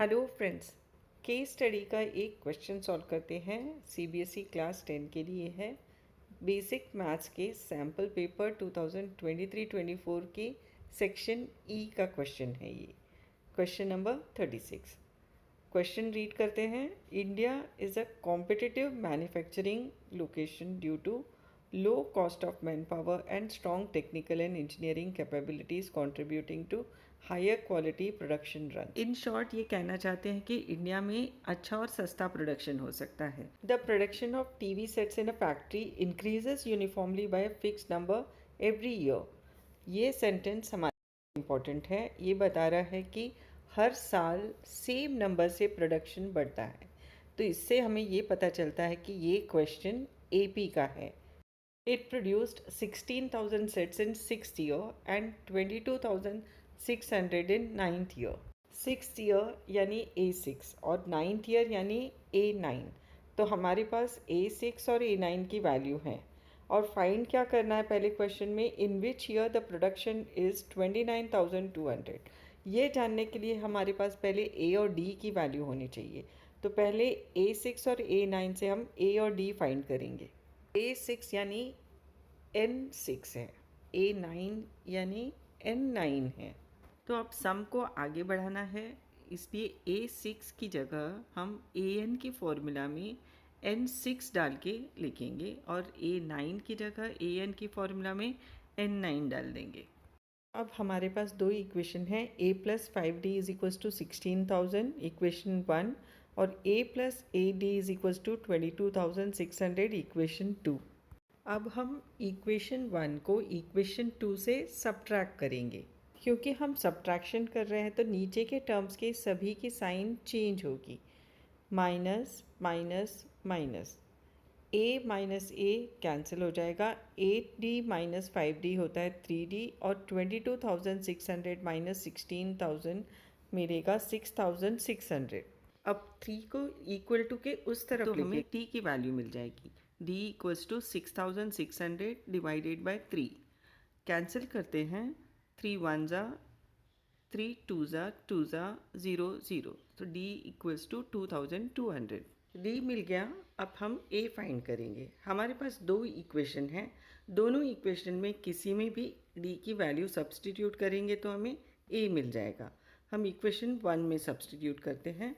Hello friends, case study का एक question solve करते हैं। सीबीएसई क्लास 10 के लिए है। बेसिक मैथ्स के सैम्पल पेपर 2023-24 के सेक्शन ई का क्वेश्चन है ये। Question number 36। क्वेश्चन रीड करते हैं। India is a competitive manufacturing location due to low cost of manpower and strong technical and engineering capabilities contributing to higher quality production runs. In short, ये कहना चाहते हैं कि India में अच्छा और सस्ता प्रोडक्शन हो सकता है। The production of TV sets in a factory increases uniformly by a fixed number every year. ये सेंटेंस हमारे इम्पोर्टेंट है। ये बता रहा है कि हर साल सेम नंबर से प्रोडक्शन बढ़ता है। तो इससे हमें ये पता चलता है कि ये क्वेश्चन एपी का है। It produced 16,000 sets in 6th year and 22,600 in 9th year. 6th year यानी A6 और 9th year यानी A9। तो हमारे पास A6 और A9 की वैल्यू है और फाइंड क्या करना है पहले क्वेश्चन में, in which year the production is 29,200। ये जानने के लिए हमारे पास पहले A और D की वैल्यू होनी चाहिए। तो पहले A6 और A9 से हम A और D फाइंड करेंगे। A6 यानी N6 है, A9 यानी N9 है। तो अब सम को आगे बढ़ाना है, इसलिए A6 की जगह हम AN की फॉर्मूला में N6 डाल के लिखेंगे और A9 की जगह AN की फॉर्मूला में N9 डाल देंगे। अब हमारे पास दो इक्वेशन है, A+5D is equals to 16,000 equation 1 और A+8D is equals to 22,600 equation 2। अब हम इक्वेशन 1 को इक्वेशन 2 से सब्ट्रैक्ट करेंगे। क्योंकि हम सब्ट्रैक्शन कर रहे हैं तो नीचे के टर्म्स के सभी की साइन चेंज होगी। Minus minus minus, a minus A cancel हो जाएगा। 8d माइनस 5d होता है 3d और 22,600 माइनस 16,000 मिलेगा 6,600। अब 3 को इक्वल टू के उस तरफ तो हमें t की वैल्यू मिल जाएगी। d equals to 6,600 divided by 3। Cancel करते हैं, 3 1 जा 3 2 जा 2 जा 0 0, तो d इक्वल्स टू 2,200। d मिल गया। अब हम a फाइंड करेंगे। हमारे पास दो इक्वेशन हैं, दोनों इक्वेशन में किसी में भी d की वैल्यू सब्सटीट्यूट करेंगे तो हमें a मिल जाएगा। हम इक्वेशन 1 में सब्सटीट्यूट करते हैं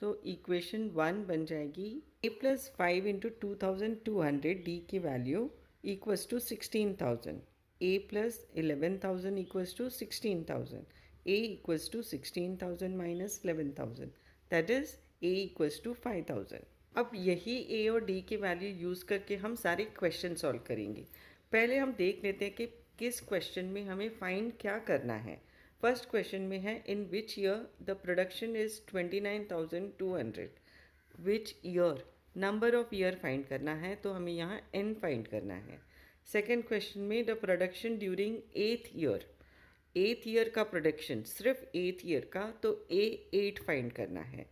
तो इक्वेशन 1 बन जाएगी a+5 इंटू 2,200 d की value equals to 16,000, a+11,000 equals to 16,000, a equals to 16,000 minus 11,000, that is a equals to 5,000। अब यही a और d की वैल्यू यूज़ करके हम सारे क्वेश्चन सॉल्व करेंगे। पहले हम देख लेते हैं कि किस क्वेश्चन में हमें फाइंड क्या करना है। फर्स्ट क्वेश्चन में है, in which year the production is 29,200। Which year, number of year find करना है तो हमें यहाँ n फाइंड करना है। सेकेंड क्वेश्चन में, the production during 8th year, 8th year का प्रोडक्शन, सिर्फ 8th ईयर का, तो A8 फाइंड करना है।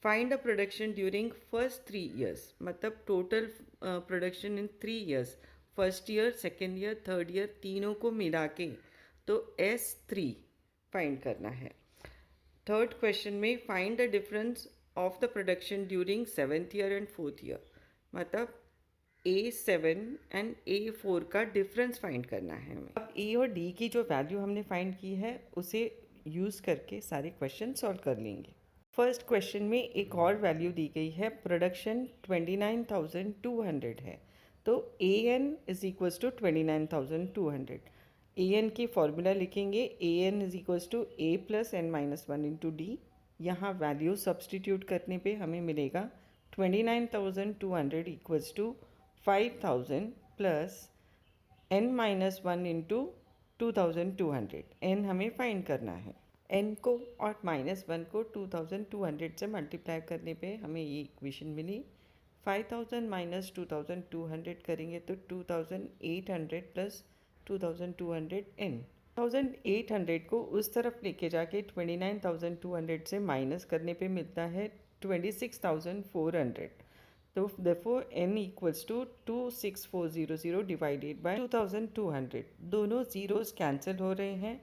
Find a production during first 3 years, मतलब total production in 3 years, first year second year third year तीनों को मिला के, तो S3 फाइंड करना है। थर्ड क्वेश्चन में, find the difference of the production during 7th year and 4th year, मतलब A7 एंड A4 का डिफरेंस फाइंड करना है हमें। अब A और D की जो वैल्यू हमने फाइंड की है उसे यूज़ करके सारे क्वेश्चन सॉल्व कर लेंगे। फर्स्ट क्वेश्चन में एक और वैल्यू दी गई है, प्रोडक्शन 29,200 है, तो AN is equals to 29,200। AN की फॉर्मूला लिखेंगे, AN is equals to A+n-1 into D। यहाँ वैल्यू सब्सटीट्यूट करने पे हमें मिलेगा 29,200 equals to 5,000 plus n-1 into 2,200। n हमें फाइंड करना है। n को और -1 को 2,200 से मल्टीप्लाई करने पे हमें ये इक्वेशन मिली। 5,000 माइनस 2,200 करेंगे तो 2,800 प्लस 2,200 n। 1,800 को उस तरफ लेके जाके 29,200 से माइनस करने पे मिलता है 26,400। तो therefore n equals to 26400 divided by 2,200। दोनों ज़ीरोज़ कैंसिल हो रहे हैं,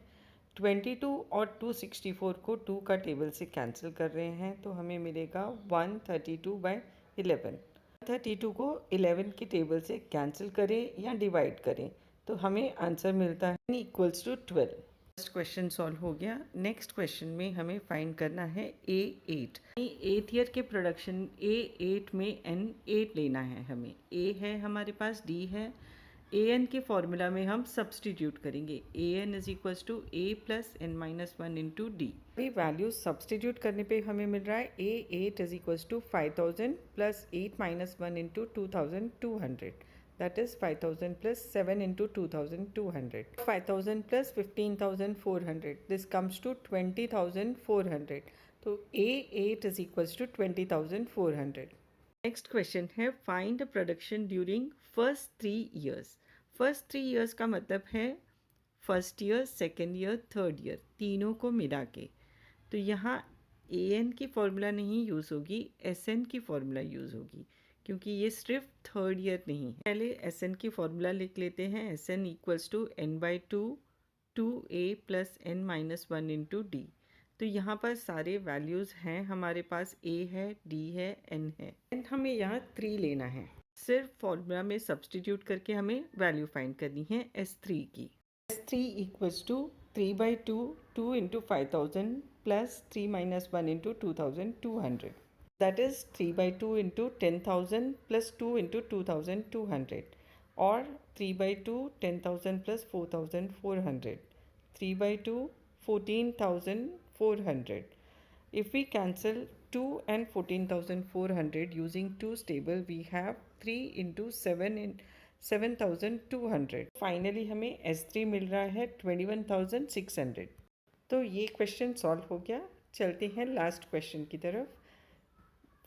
22 और 264 को 2 का टेबल से कैंसिल कर रहे हैं तो हमें मिलेगा 132/11। 32 को 11 के टेबल से कैंसिल करें या डिवाइड करें तो हमें आंसर मिलता है equals to 12। First question solve हो गया। नेक्स्ट क्वेश्चन में हमें फाइंड करना है A8। एथ ईयर के प्रोडक्शन A8 में N8 लेना है हमें। A है हमारे पास, D है, an के फॉर्मूला में हम सब्सटीट्यूट करेंगे। an is equals to a plus n minus one into d. अभी वैल्यू सब्सटीट्यूट करने पे हमें मिल रहा है A8 is equals to 5000 plus 8 minus one into 2200, that is 5000 plus 7 into 2200, 5000 plus 15400, this comes to 20400। तो A8 is equals to 20400। Next question है find the production during first 3 years. First 3 years का मतलब है first year, second year, third year, तीनों को मिला के। तो यहाँ ए एन की फॉर्मूला नहीं यूज़ होगी, एस एन की फॉर्मूला यूज़ होगी, क्योंकि ये सिर्फ थर्ड ईयर नहीं है। पहले एस एन की फॉर्मूला लिख लेते हैं। S n equals to n/2 2a plus n minus one into d. तो यहाँ पर सारे वैल्यूज़ हैं हमारे पास, a है, d है, n है, एंड हमें यहाँ 3 लेना है। सिर्फ फॉर्मूला में सब्सटीट्यूट करके हमें वैल्यू फाइंड करनी है S3 की। S3 इक्वल्स टू 3/2 2 इंटू 5000 plus 3 minus 1 into 2200, that is 3/2 into 10,000 plus 2 into 2200, और 3/2 10,000 plus 4,400, 3/2 14,400. If we cancel 2 and 14,400 using 2's table, we have 3 into 7 in 7,200. Finally हमें S3 मिल रहा है 21,600। तो ये क्वेश्चन सॉल्व हो गया। चलते हैं लास्ट क्वेश्चन की तरफ।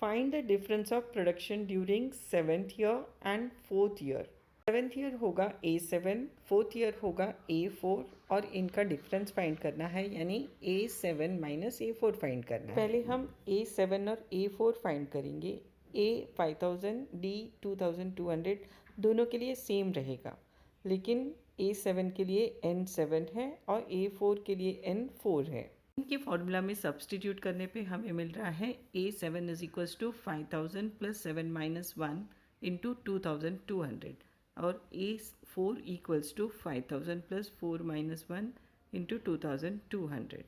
Find the difference of production during 7th year and 4th year. 7th year होगा A7, 4th ईयर होगा A4, और इनका डिफरेंस फाइंड करना है, यानी A7 माइनस A4 फाइंड करना है। पहले हम A7 और A4 फाइंड करेंगे। A 5000, D 2200, दोनों के लिए सेम रहेगा, लेकिन A7 के लिए N7 है और A4 के लिए N4 है। इनके फॉर्मूला में सब्सटीट्यूट करने पे हमें मिल रहा है A7 is equals to 5000 plus 7 minus 1 into 2200, और A4 equals to 5000 plus 4 minus 1 into 2200,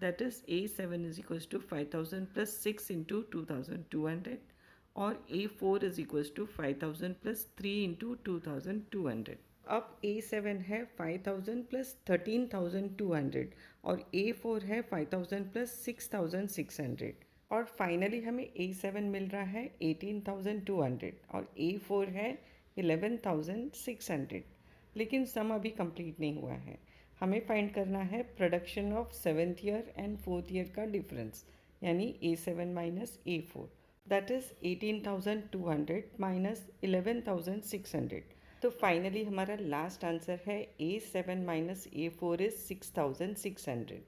that is A7 is equals to 5000 plus 6 into 2200, और A4 is equals to 5000 plus 3 into 2200। अब A7 है 5000 प्लस 13,200 और A4 है 5000 प्लस 6,600, और finally हमें A7 मिल रहा है 18,200 और A4 है 11,600, लेकिन सम अभी कंप्लीट नहीं हुआ है। हमें फाइंड करना है production of 7th year and 4th year का डिफरेंस, यानी A7 minus A4, that is 18,200 minus 11,600। तो फाइनली हमारा लास्ट आंसर है A7 माइनस A4 इज 6,600।